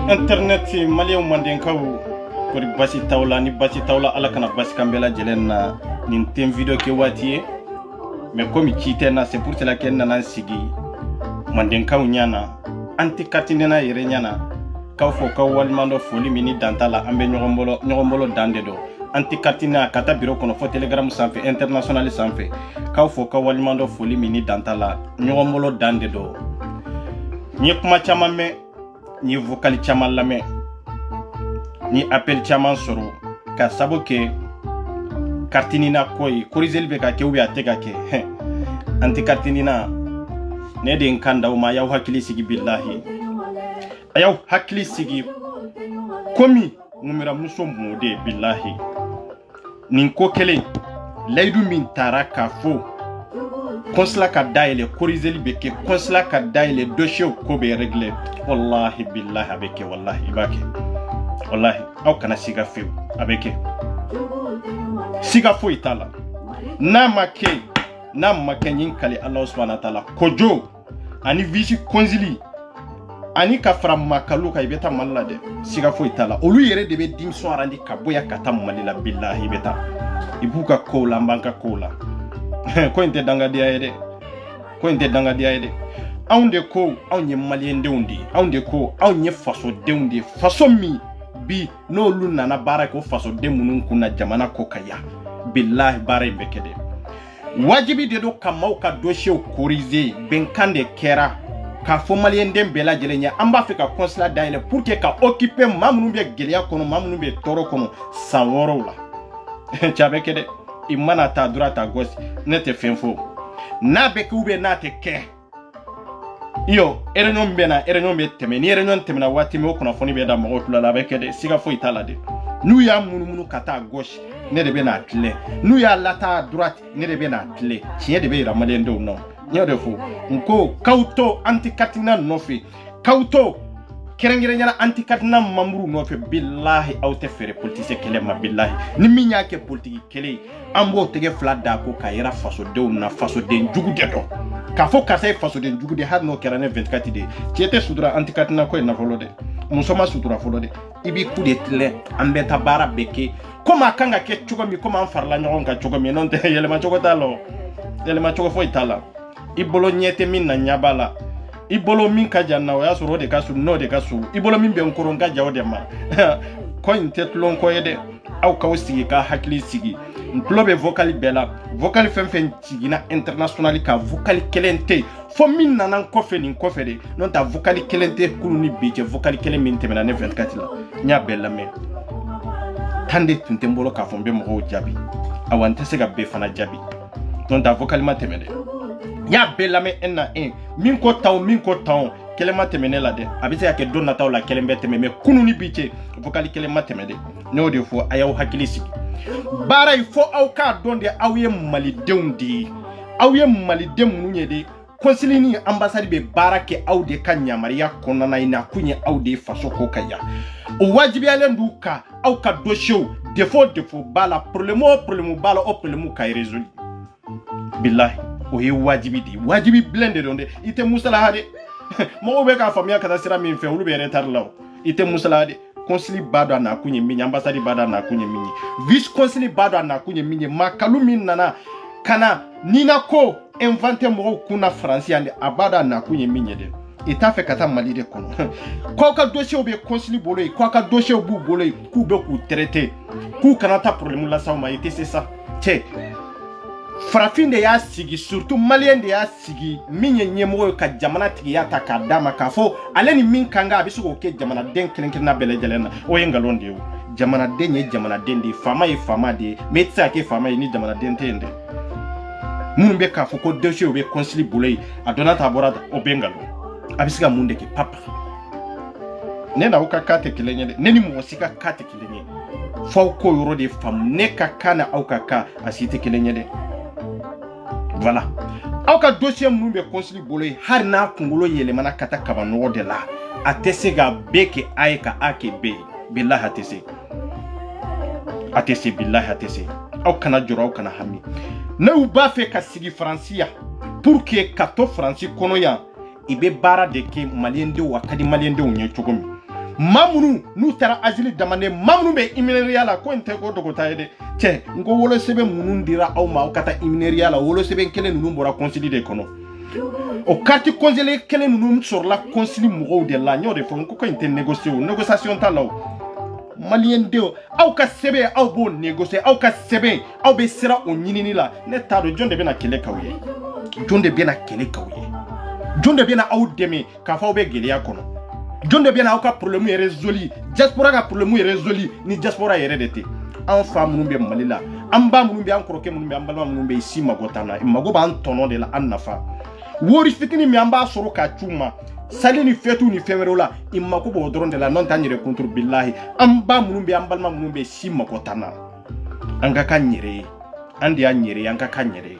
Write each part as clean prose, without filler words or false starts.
internet malien mandenkaw ko basi tawla ni basi tawla ala kana basi kambela jelenna nin tem video ke watie mais comme kitena c'est pour cela qu'elle nana sigi mandenkaw nyana anti katinena yere nyana kaw fo kaw walmando foli mini dantala ambe nyogombolo dande do anti katina kata biro kono fo telegram sanfe international sanfe kaw fo kaw walmando foli mini dantala nyogombolo dande do ni kuma chama me ni vocal chama lame ni appel chama soro ka saboke kartinina koy korizel be ka ke ubi atega ke anti kartinina ne de nkanda uma yaw hakili sigi billahi ayaw hakili sigi komi numira muso mode billahi nin ko kele laydu min taraka fo konsla ka daile korizel be ke konsla ka daile dossier ko be régler wallahi billahi abeke wallahi ibake wallahi aw kana siga few abeke siga fo itala na make nyin kali Allah subhanahu wa ta'ala kojo ani visi konzili ani ka fram makalu ka ibeta mallade siga fo itala olu yere de be dim so arandi ka boya kata malila billahi ibeta ibuka kola mbanka kola ko inte danga dia ede aunde ko aunye malien deundi aunde ko aunye faso deundi faso mi bi no luna na bara ko faso demunun kuna jamana ko kaya billahi bare bekede wajibi de do kamau ka dossier korize benkande kera ka fo malien dem bela jelenya amba fika consulat daile pour que ka occuper mamnu be gelia kono mamnu be toro kono sanworo la chabekede imana ta durata gos nete fenfo na beke ube na te ke yo erenyon be teme ni erenyon teme na wati me okuna foni be da mo otula la beke de siga fo itala de nu ya munu kata gauche ne de be na tle nu ya lata droite ne de be na tle tie de be ramale ndo no nyo de fo nko kauto antikatina nofi kauto kerengere nyala antikatina mamuru nofi billahi auto fere politique kele ma billahi ni minya ke politique kele ambo tege flada ko kayera faso de na faso de njugu de do ka fo ka say faso de njugu de har no kerane 24 de tiete sudra antikatina ko na volode musoma sudra volode ibi coup de tle ambeta bara beke koma kanga ke chugo mi koma farla nyon ka chugo mi non te yele ma chugo talo yele ma chugo fo itala ibolo nyete min na nyabala ibolo min ka janna o yasuro de kasu no de kasu ibolo min be nkoron ka jawo de ma ko intetlon ko yede aw ka wosigi ka hakli sigi ntlobe vocal bela vocal femfen tigina international ka vocal kelente fo min nanan ko fe nin ko fe de non ta vocal kelente kulu ni beje vocal kelen min temena ne 24 la nya bella me tande tuntembolo ka fo be mo jabi awante se ga be fana jabi non ta vocal ma temede ya bella me enna min ko taw kelema tɛmɛ la dɛ a bɛ se ka kɛ don nataw la kelen bɛ tɛmɛ mais kunu ni bi cɛ vocal kelema tɛmɛ dɛ ne y'o de fɔ a y'aw hakili sigi baara in fɔ aw k'a dɔn de aw ye malidenw de ye aw ye maliden minnu ye de konsili ni ambassade bɛ baara kɛ aw de ka yamaruya kɔnɔna in na kun ye aw de faso ko ka ya o wajibiyalen d'u ka aw ka dossiers défaut b'a la problème b'a la o problème ka résoudre billahi o ye wajibi de wajibi bilen de don de i tɛ musala ha de mɔgɔw bɛ k'a faamuya ka taa sira min fɛ olu bɛ retard la o i tɛ musala ha de konsili b'a dɔn a nakun ye min ye ambassade b'a dɔn a nakun ye min ye vice konsili b'a dɔn a nakun ye min ye makalu min nana kana nina ko inventé mɔgɔw kunna faransi yan de a b'a dɔn a nakun ye min ye dɛ i t'a fɛ ka taa mali de kɔnɔ k'aw ka dossiers bɛ konsili bolo yen k'aw ka dossiers b'u bolo yen k'u bɛ k'u traiter k'u kana taa problème las'aw ma i tɛ se sa cɛ farafin de y'a sigi surtout malien de y'a sigi min ye ɲɛmɔgɔ ye ka jamana tigiya ta k'a d'a ma k'a fɔ ale ni min kan ka a bɛ se k'o kɛ jamanaden kelen-kelenna bɛɛ lajɛlen na o ye nkalon de ye o jamanaden ye jamanaden de ye faama ye faama de ye mais i tɛ se ka kɛ faama ye ni jamanaden tɛ yen dɛ minnu bɛ k'a fɔ ko dossiers bɛ konsili bolo yen a donna ta a bɔra o bɛ nkalon a bɛ se ka mun de kɛ papa ne n'aw ka cas tɛ kelen ye dɛ ne ni mɔgɔ si ka cas tɛ kelen ye f'aw k'o yɔrɔ de faamu ne ka cas na aw ka cas a si tɛ kelen ye dɛ voilà aw ka dossier minnu bɛ konsili bolo yen hali n'a kunkolo yɛlɛmana ka taa kabanɔgɔ de la a tɛ se ka bɛɛ kɛ a ye ka a kɛ bɛɛ ye billahi a tɛ se billahi a tɛ se aw kana jɔrɔ aw kana hami n'aw b'a fɛ ka sigi faransi yan pour que ka to faransi kɔnɔ yan i bɛ baara de kɛ maliyɛndenw a ka di maliyɛndenw ye cogo min maa minnu n'u taara asile demande maa minnu bɛ itinéraire la ko in tɛ ko dɔgɔta ye dɛ cɛ n ko wolosɛbɛn minnu dira aw ma aw ka taa itinéraire la wolosɛbɛn kelen ninnu bɔra konsili de kɔnɔ o carte congelée kelen ninnu sɔrɔla konsili mɔgɔw de la n y'o de fɔ n ko in tɛ négocier o négociation t'a la o maliyɛndenw aw ka sɛbɛn aw b'o négocier aw ka sɛbɛn aw bɛ siran o ɲinini la ne t'a dɔn jɔn de bɛna kɛlɛ k'aw ye jɔn de bɛna kɛlɛ k'aw ye jɔn de bɛna aw dɛmɛ k'a fɔ aw bɛ gɛlɛya kɔnɔ jɔn de bɛna aw ka problème résolu diaspora ka problème résolu ni diaspora yɛrɛ de tɛ an fa minnu bɛ mali la an ba minnu bɛ an kɔrɔkɛ minnu bɛ an balima minnu bɛ yen si mago t'an na mago b'an tɔnɔ de la an nafa wari fitinin min an b'a sɔrɔ k'a c'u ma sali ni fêtu ni fɛn wɛrɛw la i mago b'o dɔrɔn de la n'o tɛ an yɛrɛ contre billahi an ba minnu bɛ an balima minnu bɛ yen si mago t'an na an ka k'an yɛrɛ ye an de y'an yɛrɛ ye an ka k'an yɛrɛ ye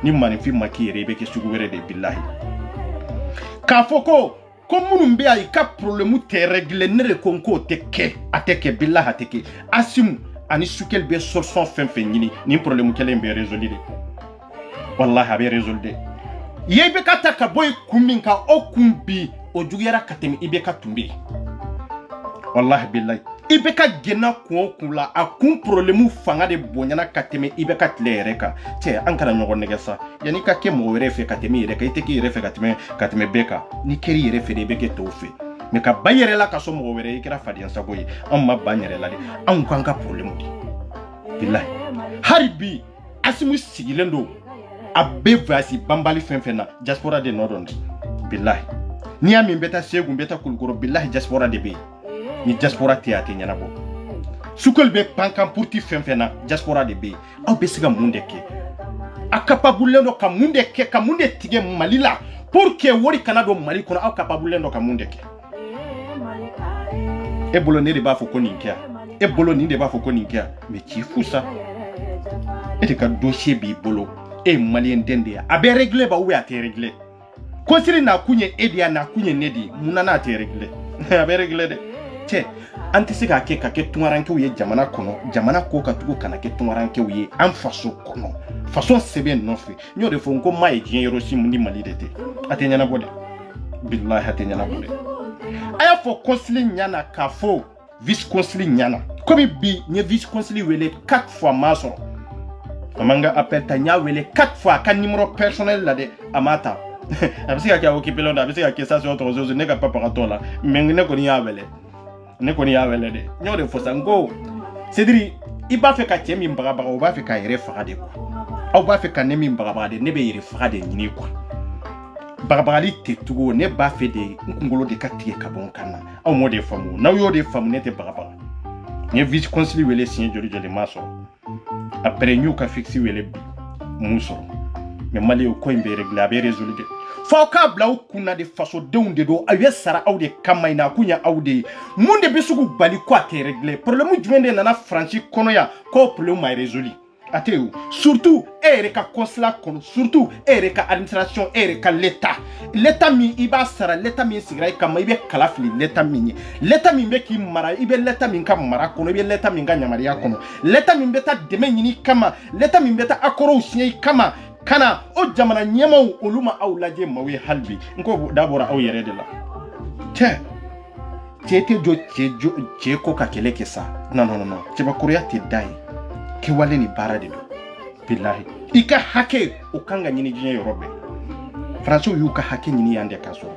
ni maninfin ma k'i yɛrɛ i bɛ kɛ sugu wɛrɛ de billahi k'a fɔ ko minnu bɛ yan i ka problème tɛ régler ne de ko n k'o tɛ kɛ a tɛ kɛ billahi a tɛ kɛ Asimu ani Sukɛli bɛ solution fɛn fɛn ɲini nin problème kelen bɛ résoudre de wallahi a bɛ résoudre de ye bɛ ka ta ka bɔ i kun min kan o kun bi o juguyara ka tɛmɛ i bɛ ka tun bɛ yen wallahi billahi i bɛ ka gɛnna kun o kun la a kun problème fanga de bonyana ka tɛmɛ i bɛ ka tile yɛrɛ kan cɛ an kana ɲɔgɔn nɛgɛ sa yanni ka kɛ mɔgɔ wɛrɛ fɛ ka tɛmɛ i yɛrɛ kan i tɛ k'i yɛrɛ fɛ ka tɛmɛ bɛɛ kan ni kɛr'i yɛrɛ fɛ de i bɛ kɛ tɔw fɛ mais ka ban yɛrɛ la ka sɔn mɔgɔ wɛrɛ i kɛra faden sago ye anw ma ban yɛrɛ la de anw k'an ka problème de billahi hali bi Asimu sigilen don a bɛ voyage banbali fɛn fɛn na diaspora de nɔ dɔn de billahi n'i y'a min bɛ taa Segu n bɛ taa Kulukɔrɔ billahi diaspora de bɛ yen ni diaspora tɛ a tɛ ɲɛnabɔ Sukɛli bɛ pankan purti fɛn fɛn na diaspora de bɛ yen aw bɛ se ka mun de kɛ a capabulen dɔ ka mun de kɛ ka mun de tigɛ Mali la pour que wari kana don Mali kɔnɔ aw capabulen dɔ ka mun de kɛ e bolo ne de b'a fɔ ko nin kɛ e bolo nin de b'a fɔ ko nin kɛ mais ci fu sa e de ka dossier b'i bolo e ye maliyɛnden de ye a bɛ régler ba ou a tɛ régler konsili n'a kun ye e de ye a n'a kun ye ne de ye mun na n'a tɛ régler a bɛ régler dɛ cɛ an tɛ se k'a kɛ ka kɛ tungarankew ye jamana kɔnɔ jamana ko ka tugu kana kɛ tungarankew ye an faso kɔnɔ faso sɛbɛn nɔfɛ n y'o de fɔ n ko maa ye diɲɛ yɔrɔ si mun ni Mali de tɛ a tɛ ɲɛnabɔ dɛ billahi a tɛ ɲɛnabɔ dɛ a y'a fɔ konsili ɲana k'a fɔ vice konsili ɲana komi bi n ye vice konsili wele 4 fois m'a sɔrɔ a man ka appel ta n y'a wele 4 fois a ka numéro personnel la dɛ a m'a ta a bɛ se ka kɛ occupé la a bɛ se ka kɛ station tɔgɔ ne ka papagatɔ la mais ne kɔni y'a wele dɛ n y'o de fɔ sa n ko Cedri i b'a fɛ ka cɛ min bagabaga o b'a fɛ k'a yɛrɛ faga de quoi aw b'a fɛ ka ne min bagabaga de ne bɛ yɛrɛ faga de ɲini quoi bagabagali tɛ tugu ne b'a fɛ de n kunkolo de ka tigɛ ka bɔ n kan na aw m'o de faamu n'aw y'o de faamu ne tɛ bagabaga n ye vice konsili wele siɲɛ joli m'a sɔrɔ après n y'u ka fixe wele bi mun sɔrɔ mais Mali o ko in bɛ régler a bɛ résoudre Fauka blau kuna de faso de do awe sara aw de kama ina kunya aw de munde besugu bali ko te régler problème jumende nana franchi kono ya ko problème ma résolu ateu surtout ka consulat kono surtout ka administration ka l'état mi iba sara l'état mi sigra kama ibe kalafli l'état mi be ki mara ibe l'état mi kam mara kono ibe l'état mi nganya maria kono l'état mi beta deme nyini kama l'état mi beta akoro usiye kama kana o jamana nyemaw oluma aw laje mawe halbi nko dabora aw yere de la te ko ka kele ke sa non te ba kuriya te dai ke wale ni bara de do billahi ika hake o kanga nyini jinye yorobe franso yu ka hake nyini yande kaso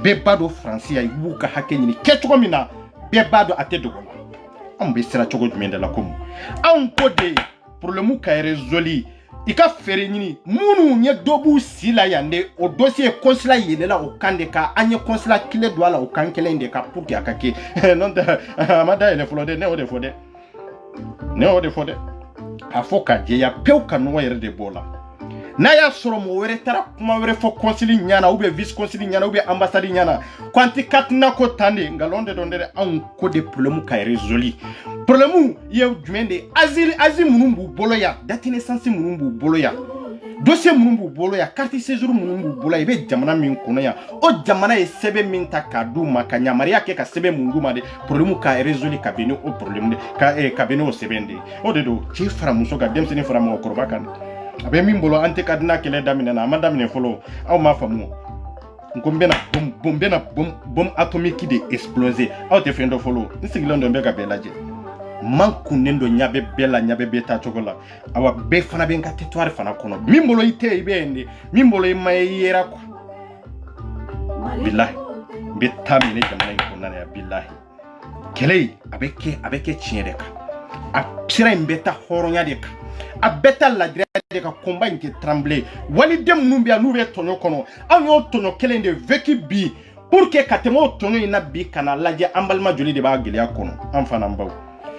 be bado fransi ay wu ka hake nyini keto mina be bado ate do am be sira chogo jumende la komu an ko de problème ka résolu ika fere nyini munu nye dobu sila yande o dossier consulat yelela o kande ka anye consulat kile douala o kankele inde ka pour ki akake non da amada ele flode ne o de fode afoka je ya pewka no yere de bola na ya soro mo were tara kuma were fo consulat nyana ou be vice consulat nyana ou be ambassade nyana kwanti katna ko tande ngalonde dondere an ko de problème ka résolu problème ye jumende azil munumbu bolo ya date naissance munumbu bolo ya dossier munumbu bolo ya carte séjour munumbu bolo ya be jamana min kono ya o jamana e sebe min ta kadu makanya maria ke ka sebe mungu ma de problème ka résolu ka beni o problème de ka beni o sebende o de do ci fara muso ga dem seni fara mo korba kan abe min bolo ante kadna kele damina na amanda mine folo aw ma famu ngombena bom atomique de exploser aw te fendo folo nsigilondo mbega belaje manku nendo nyabe bela nyabe beta chogola awa be fana be ngate tware fana kono mimbolo ite ibende mimbolo imayera kwa billahi betami ne jamana ko nana ya billahi kelei abeke chiedeka a pira mbeta horonya deka a beta la deka combat nke trembler wali dem numbia nube tonyo kono anyo tonyo kelende veki bi pour que katemo tonyo ina bi kana laje ambalma joli de ba gelia kono amfana mbaw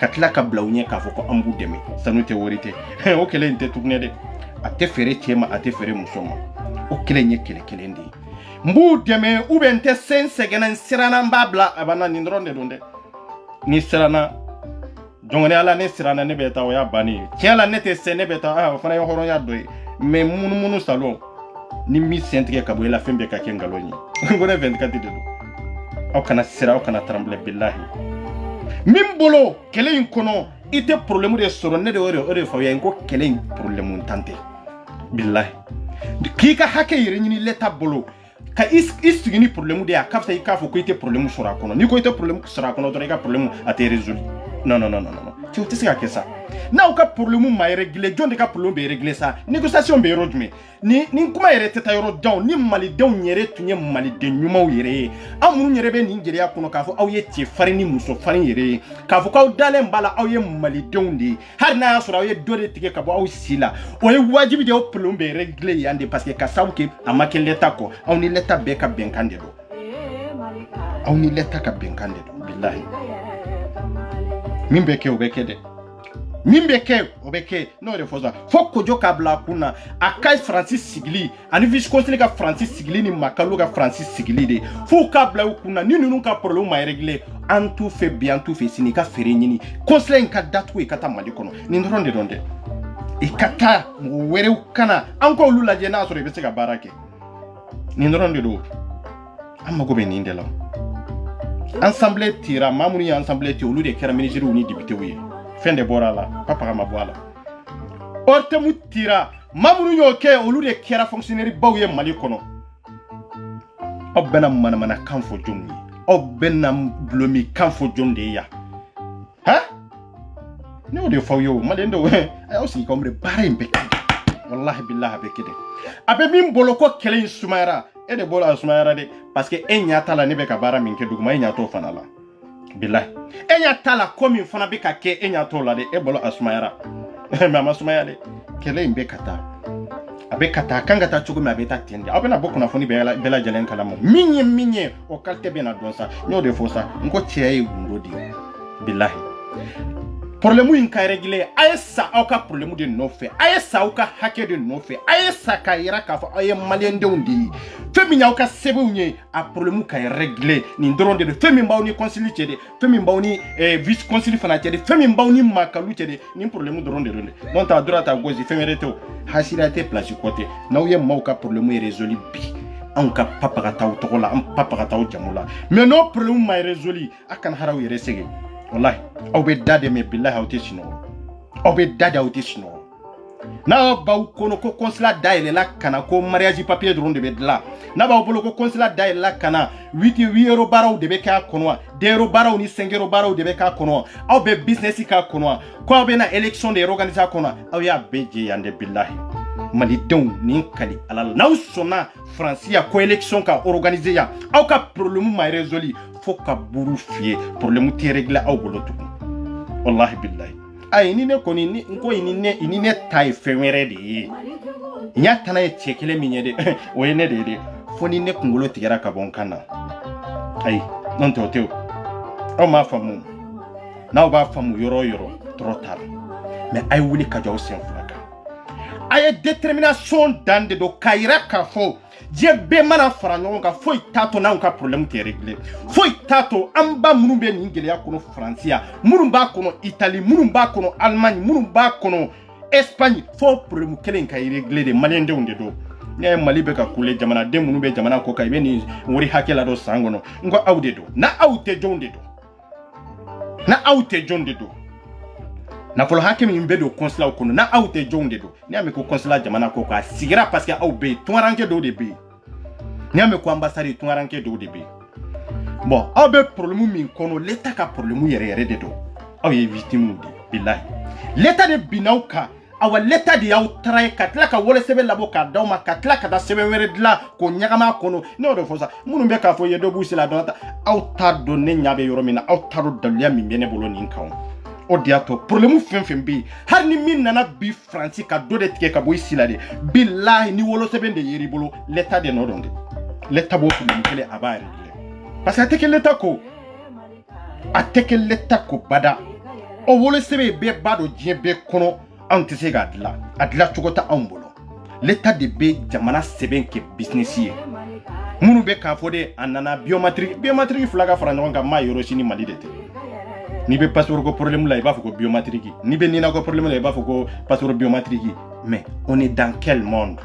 katla ka blawnye ka foko ambu deme sanute worite o kele inte tourner de ate fere chema ate fere musoma o kele nye kele ndi mbu deme ubente sense gena sirana mbabla abana nindronde donde ni sirana jongone ala ne sirana ne beta o ya bani tiala nete sene beta fana yo horon ya doy me munu salon ni mi sentre ka bo la fembe ka kengaloni ngone 24 de do o kana sira o kana tremble billahi mimbolo kele inkono ite problème de soro ne de ore fa ya ko kele problème tante billahi kika hake yire ni leta bolo ka istigini problème de akafta ikafo ko ite problème sura kono ni ko ite problème sura kono do rega problème ate résoudre non tu sais que ça na o ka problème ma régler jonde ka problème be régler ça négociation be rodme ni kuma yere teta yoro down ni mali down yere tunye mali de nyuma yere amunu yere be ni ngere ya kono ka fo aw ye tie fari ni muso fari yere ka fo ka dale mbala aw ye mali down di har na sura aw ye dole tike ka bo aw sila o ye wajibi de o problème be régler yande parce que ka saw ke amake leta ko aw ni leta be ka benkande do aw ni leta ka benkande do billahi mimbeke obekede no de foza foko joka bla kuna akai Francis Sigli ani vice conseiller ka Francis Sigli ni makalo ka Francis Sigli de foka bla kuna ni nunu ka problème ma régler en tout fait bien tout fait sini ka fere nyini conseiller ka datu e kata mali kono ni ndronde donde e kata were kana anko lula je na so be se ka barake ni ndronde do amma go be ni ndela ensemble tira mamuni ensemble ti olu de kera ministre uni député wi fin de borala papa ma boala orte mu tira mamunu yoke olu de kera fonctionnaire bawye mali kono obena mana kanfo jonni obena blomi kanfo jonde ya ha no de fawyo malendo ay aussi comme bare mbeke wallahi billahi bekede abe min boloko kele sumayra e de bola sumayra de parce que enyata la ne be ka bara min ke duguma enyato fana la billahi enyata la komi fana be ka ke enyato la de e bolo asumayra mama sumaya de kele imbe kata abe kata kanga ta chugumi abe ta tende abe na bokuna foni bela jelen kala mo minye o kalte be na donsa nyo de fosa nko cheye gundo di billahi problème in ka régler ayesa auka problème de no fait ayesa auka hacker de no fait ayesa ka ira ka fa ay malien de undi femi nya auka sebe unye a problème ka régler ni ndron de femi mbawni concilier de femi mbawni vice concilier fanatie de femi mbawni makalu de ni problème de ronde non ta droite à gauche femi reto hasirate place côté na uye mauka problème est résolu bi an ka papa ka taw togola an papa ka taw jamula mais no problème ma résolu akan haraw yere sege wallahi aw be dade me billahi awte sino aw be dade awte sino na ba kono ko consulat daile la kana ko mariage papier dron de be la na ba bolo ko consulat daile la kana 8 euro baraw de be ka kono 2 euro baraw ni 5 euro baraw de be ka kono aw be business ka kono ko aw be na election de organiser kono aw ya beje yande billahi mali don ni kali alal na sona francia ko election ka organiser ya aw ka problème ma résolu faut ka buru fie problème te régler aw bolo tout wallahi billahi ay ni ne ko ni ko ni ne tay fewere de nya tana e chekele minyede o ne de fo ni ne kungolo tigara ka bon kana ay non to teo o ma famu na o ba famu yoro trop tard mais ay wuli ka jaw sen flaka ay détermination dande do kaira ka fo je be mana fara ɲɔgɔn kan foyi tato n'anw ka problème tɛ régler foyi tato an ba minnu bɛ nin gɛlɛya kɔnɔ faransiya minnu b'a kɔnɔ Italie minnu b'a kɔnɔ Allemagne minnu b'a kɔnɔ Espagne fo problème kelen ka régler de maliyɛndenw de don ne ye Mali bɛ ka kule jamanaden minnu bɛ jamana kɔ kan i bɛ nin wari hakɛ la dɔ san kɔnɔ n ko aw de don na aw tɛ jɔnw de don na aw tɛ jɔnw de don nafolo hakɛ min bɛ don consulat kɔnɔ na aw tɛ jɔnw de don ni y'a mɛn ko consulat jamana kɔ kan a sigira parce que aw bɛ yen tungaranke dɔw de bɛ yen ni y'a mɛn ko ambassade tungaranke dɔw de bɛ yen bon aw bɛ problème min kɔnɔ l'état ka problème yɛrɛ de don aw ye victime de bilahi l'état de bin'aw kan awa l'état de y'aw taara ka tila ka wale sɛbɛn labɔ k'a d'aw ma ka tila ka taa sɛbɛn wɛrɛ dilan k'o ɲagama kɔnɔ ne y'o de fɔ sa minnu bɛ k'a fɔ ye dɔ b'u sela dɔn ta aw t'a dɔn ne ɲɛ bɛ yɔrɔ min na aw t'a dɔn daluya min bɛ ne bolo nin kan o de y'a to problème fɛn bɛ yen hali ni min nana bi Faransi ka dɔ de tigɛ ka bɔ i si la de bilahi ni wolo sɛbɛn de yer'i bolo l'état de nɔ dɔn de l'état b'o problème kelen a b'a régler parce que a tɛ kɛ l'état ko a tɛ kɛ l'état ko bada o wolo sɛbɛn bɛɛ b'a dɔn diɲɛ bɛɛ kɔnɔ anw tɛ se k'a dilan a dilan cogo tɛ anw bolo l'état de bɛ jamana sɛbɛn kɛ business ye minnu bɛ k'a fɔ de a nana biométrique fila ka fara ɲɔgɔn kan maa yɔrɔ si ni Mali de tɛ ni bɛ passeport ko problème la i b'a fɔ ko biométrique ni bɛ nina ko problème la i b'a fɔ ko passeport biométrique mais on est dans quel monde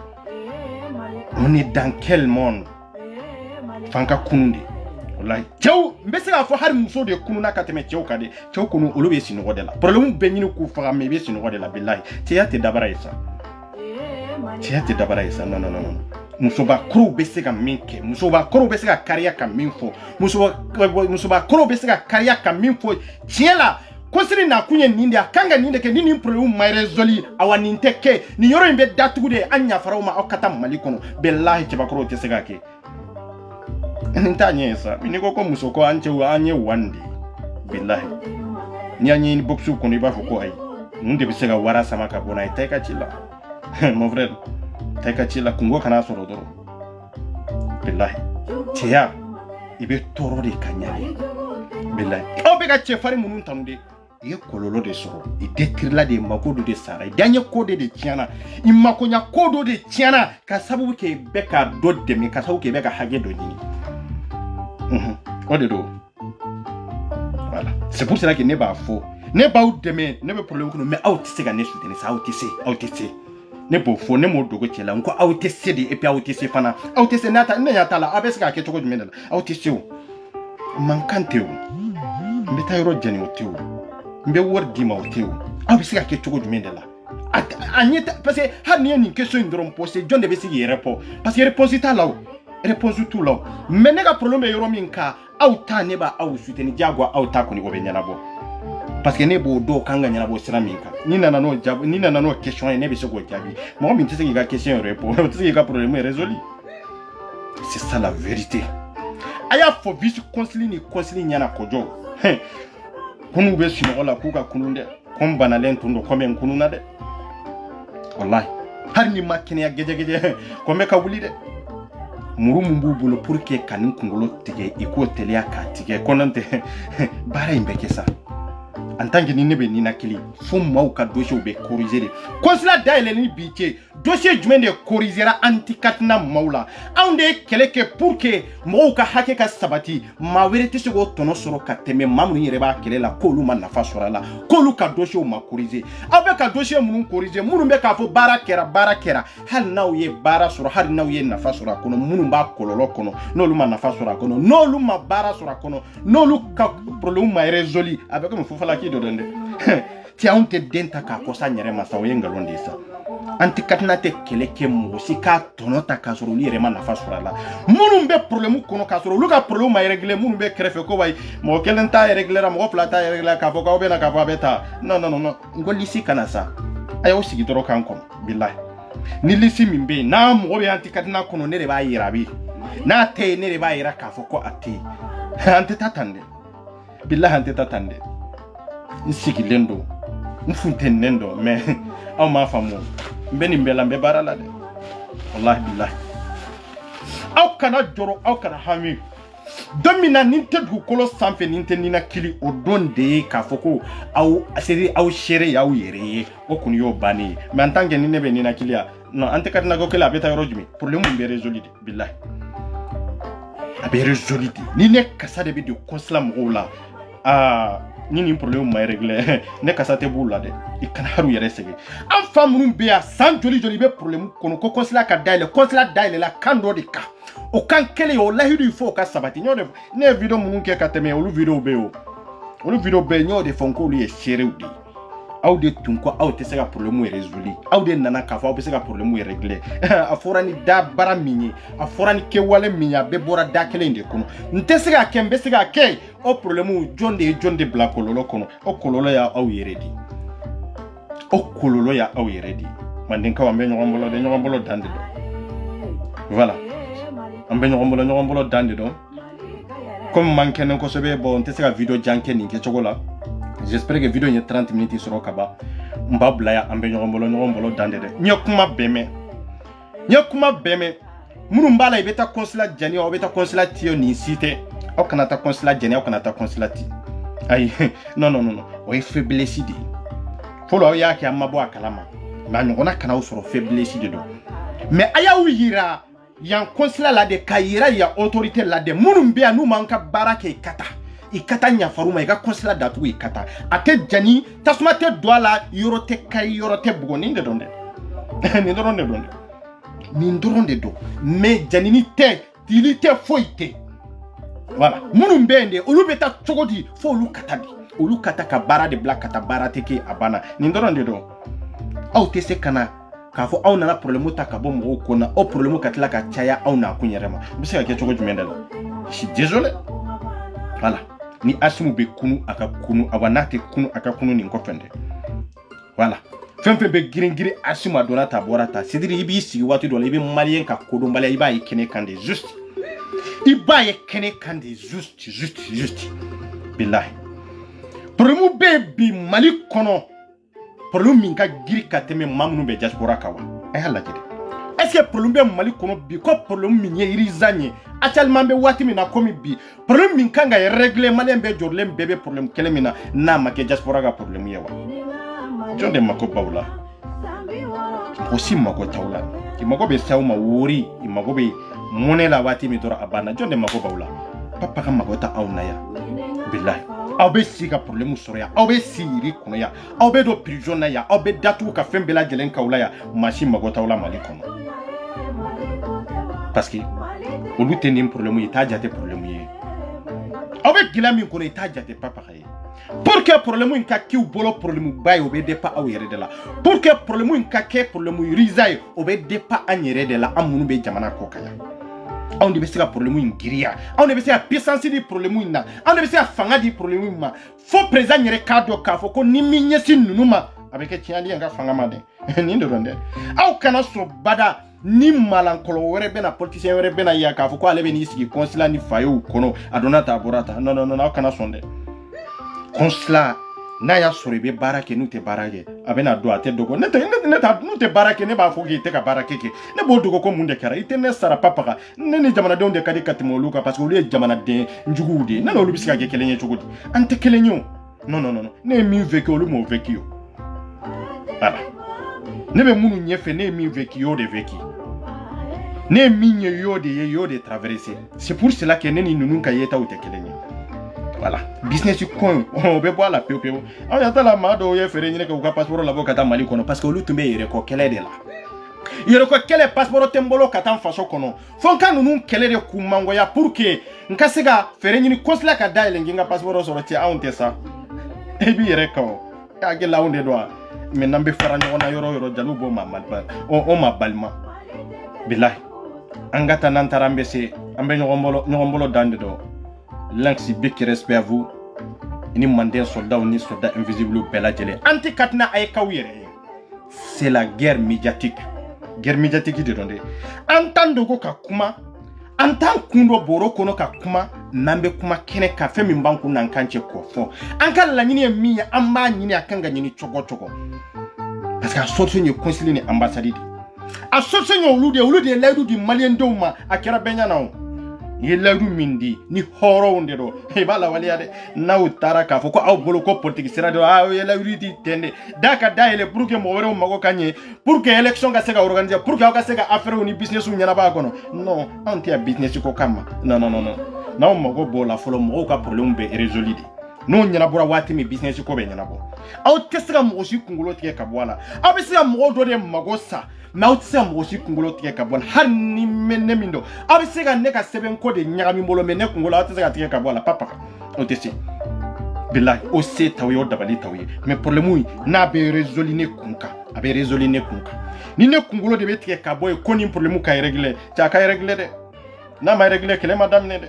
fanka kunu de wallahi cɛw n bɛ se k'a fɔ hali muso de kununa ka tɛmɛ cɛw kan de cɛw kunu olu bɛ sinɔgɔ de la problème bɛ ɲini k'u faga mais i bɛ sinɔgɔ de la bilahi cɛya tɛ dabara ye sa non musobakɔrɔw bɛ se ka min kɛ musobakɔrɔw bɛ se ka kariya ka min fɔ musobakɔrɔw bɛ se ka kariya ka min fɔ tiɲɛ la kɔsiri na kun ye nin de a kan ka nin de kɛ ni nin problème ma résolu awa nin tɛ kɛ nin yɔrɔ in bɛ datugu de an yafaraw ma aw ka taa Mali kɔnɔ bilahi cɛbakɔrɔw tɛ se ka kɛ nin t'a ɲɛ ye sa n'i ko muso ko an cɛw an ye wan de bilahi ni an ye boxu kɔnɔ i b'a fɔ ko ayi ninnu de bɛ se ka wara sama ka bɔ n'a ye taa i ka ci la mon frère taa i ka ci la kungo kana sɔrɔ dɔrɔn bilahi cɛya i bɛ tɔɔrɔ de ka ɲani bilahi aw bɛ ka cɛfarin minnu tanu de i ye kɔlɔlɔ de sɔrɔ i détruira de mako dɔ de sara i daɲɛ ko de tiɲɛna i makoɲa ko dɔ de tiɲɛna ka sababu kɛ i bɛ ka dɔ dɛmɛ ka sababu kɛ i bɛ ka hakɛ dɔ ɲini o de don voilà c'est pour cela que ne b'a fɔ ne b'aw dɛmɛ ne bɛ problème kɔnɔ mais aw tɛ se ka ne soutenir sa aw tɛ se ne b'o fɔ ne m'o dogo cɛ la n ko aw tɛ se de et puis aw tɛ se fana aw tɛ se ne y'a ta la aw bɛ se k'a kɛ cogo jumɛn de la aw tɛ se o mankan tɛ o n bɛ taa yɔrɔ jɛni o tɛ o n bɛ wari d'i ma o tɛ o aw bɛ se k'a kɛ cogo jumɛn de la a ɲɛ tɛ parce que hali n'i ye nin question in dɔrɔn posé jɔn de bɛ se k'i répondre parce que réponse t'a la o réponse t'u la o mais ne ka problème bɛ yɔrɔ min kan aw ta ne b'a aw soutenir diyagoya aw ta kɔni o bɛ ɲɛnabɔ parce que ne b'o dɔw kan ka ɲɛnabɔ sira min kan ni nana n'o question ye ne bɛ se k'o jaabi mɔgɔ min tɛ se k'i ka question répondre o tɛ se k'i ka problème résolu c'est ça la vérité a y'a fɔ vice conseiller ni conseiller ɲɛna kɔjɔ kunu bɛ sunɔgɔ la k'u ka kunun dɛ ko n banalen tun don ko n bɛ n kunun na dɛ wallahi hali ni ma kɛnɛya gɛjɛgɛjɛ ko n bɛ ka wuli dɛ muru mun b'u bolo pour que ka nin kunkolo tigɛ i k'o teliya k'a tigɛ ko n'o tɛ baara in bɛ kɛ sa en tant que ni ne be ni na kili fo maw ka dossier be corriger de consulat daile ni biche dossier jumɛn de corrigera antikatna mawla aunde keleke pour que maw ka hake ka sabati ma wéré ti se go tono soro ka teme mamnu yere ba kele la kolu ma nafa soro la kolu ka dossier ma corriger abe ka dossier munun corriger munun be ka fo bara kera hal naw ye bara soro hal naw ye nafa soro kono munun ba kololo kono nolu ma nafa soro kono nolu ma bara soro kono nolu ka problème ma résolu avec me fo fala ki do donde ti aunte denta ka ko sa nyere ma sa wenga londe sa anti katna te keleke mosi ka tonota ka soro li rema nafa soro la munun be problème kono ka soro lu ka problème ma régler munun be krefe ko way mo kelenta régler mo plata régler ka fo ka obena ka fo beta non ngoli si kana sa ayo sigi doro kan ko billahi ni lisi min be na mo be anti katna kono ne de ba yira bi na te ne de ba yira ka fo ko ati ante tatande billahi ante tatande sigi lendo mfunte nendo mais aw ma famu mbeni mbela mbe barala de wallahi billahi aw kana joro aw kana hami domina ninte du kolo sanfɛ ninte nina kili o don de ka foko aw asiri aw shere yaw yere o kun yo bani mais en tant que ni ne be nina kili ya non ante katna go kala beta yoro jumi problème mbe résolu de billahi abe résolu de ni ne kasa de bi de consulat mo la ni problème ma régler ne kasate bula de ikana haru yere sege an famu be ya san joli be problème kono ko consulat ka daile la kando de ka o kan kele o lahidu il faut ka sabati nyode ne video munun ke ka teme o video be nyode fonko li e sere udi aw de tunko aw te sega problème e résolu aw de nana ka fa aw be sega problème e régler a forani da bara minyi a forani ke wale minya be bora da kele inde kono nte sega kembe sega ke o problème jonde black kololo kono o kololo ya aw yeredi mandin ka wambe nyogambolo dande do voilà ambe nyogambolo dande do comme mankenen ko sobe bon nte sega video janke ni ke chogola. J'espère que la vidéo est 30 minutes sur le kaba. Mbabla ambe nyorombolo dande de. Nyakuma beme. Munu mbala ibeta consulat jani o beta consulat tio ni cité. O kanata consulat jani o kanata consulat ti. Ay non. O e faiblesse di. Folo ya ki amabo akalama. Ma ngona kana o soro faiblesse de do. Mais aya wira yan consulat la de kayira ya autorité la de munu mbia nu manka barake kata. Ikata nyafaruma ika consulat datu ikata ate jani tasuma te douala yorote kay yorote bugoni de donde ni ndronde do mais jani ni te tilite foite voilà munum bende olu beta chogodi fo olu katadi olu kata ka bara de black kata bara teke abana ni ndronde do aw te se kana ka fo aw na problème ta ka bo mo ko na o problème katla ka chaya aw na kunyerema bise ka ke chogoji mendela je suis désolé voilà ni asimu be kunu aka kunu awanate kunu aka kunu ni nkofende voilà femfe be giringiri asimu adona taborata sidiri ibi sigi watu do ibi malien ka kodombala iba ikene kande juste billahi problème be mali kono problème minka giri kateme mamnu be diaspora kawa ay hala jide est-ce que problème be mali kono bi ko problème minye irizanye actuellement be wati mina komi bi problème min kanga régler malien be jorlem bebe problème kele mina na make diaspora ga problème yewa jonde mako bawla aussi mako tawla ki mako be sawma wori mako be monela wati mi dora abana jonde mako bawla papa ka mako ta awna ya billahi aw be siga problème soroya aw be siri kono ya aw be do prison na ya aw be datu ka fembela jelen kawla ya machine mako tawla mali kono parce que olu te nin problème ita jate problème ye aw be gila min kono ita jate papa khaye pour que problème in ka kiw bolo problème bay o be depa aw yere de la pour que problème in ka ke problème rizay o be depa an yere de la amunu be jamana ko kaya aw de be sika problème in giria aw de be sika puissance di problème in na aw de be sika fanga di problème ma fo président yere kado ka fo ko ni mi nyesi nunuma avec tiandi nga fanga ma de ni ndo ronde aw kana so bada ni malankolo were bena politicien were bena ya ka fo ko ale beni sigi consulat ni fayo kono adona ta borata non aw kana sonde consulat na ya sori be barake nu te barake abena do ate dogo ne te barake ne ba fo ki te ka barake ke ne bo dogo ko munde kara ite ne sara papa ne jamana de onde kadi katimo luka parce que ole jamana de njugude na no lubisika ke kelenye chugudi ante kelenyo non non non ne min vécu olu mo vécu yo voilà ne be munu ñefe ne min vécu yo de vécu ne min yo de traverser c'est pour cela que ne ni nunu ka yeta ou te keleni voilà business ko on be boire la peu on yata la mado ye fere ñine ko ka passeport la boka ta Mali kono parce que olu tumbe yere ko kele de la yere ko kele passeport tembolo katan faso kono fonka nunu kele de kumango ya pour que nka sega fere ñini konsula ka daile nginga passeport so ti aunte sa e bi yere ko ya ge launde do mais nambe fara ñona yoro jalu bo ma malba o ma balma billahi angata nantarambe se ambe ñogombolo dande do Lanxi big respect à vous. Ni mandé soldat ou ni soldat invisible bella jele. Anti katna ay kawire. C'est la guerre médiatique. Guerre médiatique de donde. Entando ko kakuma. Antan kundo boro kono kakuma. Nambe kuma kene ka fe min banku nan kanche ko fo. Anka la nyini mi amba nyini akanga nyini chogo. Parce que sorti ni conseiller ni ambassade. A sorti ni olude laidu di malien doma akira benya nawo. Yeladu mindi ni horo ndero e bala wali ade na utara ka foko aw bolo ko politique sira do aw yeladu di tende daka daile pour que mo wore mago kanye pour que élection ga sega organiser pour que ga sega affaire ni business u nyana ba kono non anti business ko kama non na mago bola folo mo ka problème be résolide non nyana bora wati mi business ko be nyana bo aw tesga mo shi kungulo tike ka bola aw be sega mo do de mago sa na utisa moshi kungulo tike ka bon har ni menne mindo abisega ne ka seben ko de nyagami mbolo menne kungulo atisa tike ka bola papa otesi billahi o se tawiyo dabali tawiye mais problème na be résoliner kunka abe résoliner kunka ni ne kungulo de be tike ka boy ko ni problème ka régler ta ka régler de na ma régler kele madame ne de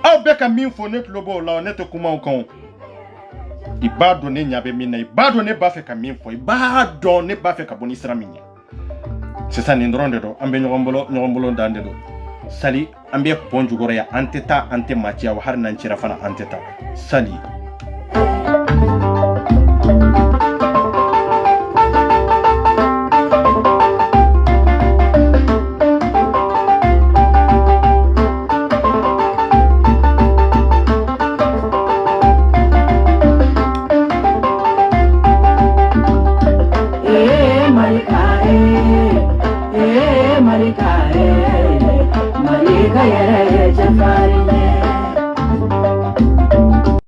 aw be ka min fo net lobo la net kuma o kon iba donné nyabe minna iba donné ba fe ka min fo iba donné ba fe ka boni sira minna. C'est ça ni ndronde do ambe nyogombolo dande do sali ambe ponjugoro ya anteta ante matia wa har nan cira fana anteta sali